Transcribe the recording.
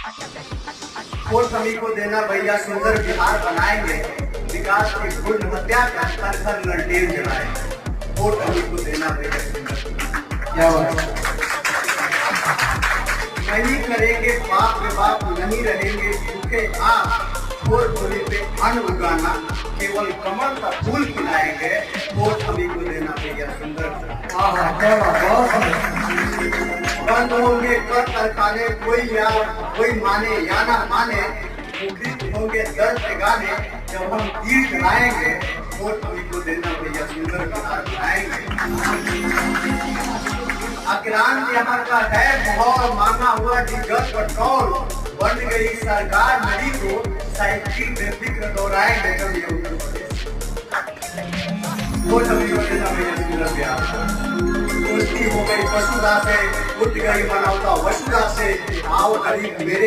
Vote सभी को देना भैया, सुंदर बिहार बनाएंगे, विकास की गुण हत्या का घर घर ललटेन जलाएंगे। वोट सभी को देना भैया, सुंदर। क्या बात नहीं करेंगे बाप रे बाप, नहीं रहेंगे भूखे आप। वोट होने पे अन्न उगाना, केवल कमल का फूल खिलाएंगे। वोट सभी को देना भैया, सुंदर। बंद होंगे कर कारखाने, कोई माने या ना माने, मुखरित होंगे दर्द के गाने। जब हम तीर चलाएंगे, वोट सभी को देना भैया, सुंदर बिहार बनाएंगे। आक्रांत यहाँ का है माहौल, मांगा हुआ डीजल पेट्रोल। बन गई सरकार नदी को, साइकिल बेफिक्र दौड़ाएंगे कभी उत्तर प्रदेश। वो सभी को देना भैया, सुंदर बिहार। दोस्ती हो गई वसुधा से, उठ गई मनौता वसुधा से। आओ गरीब मेरे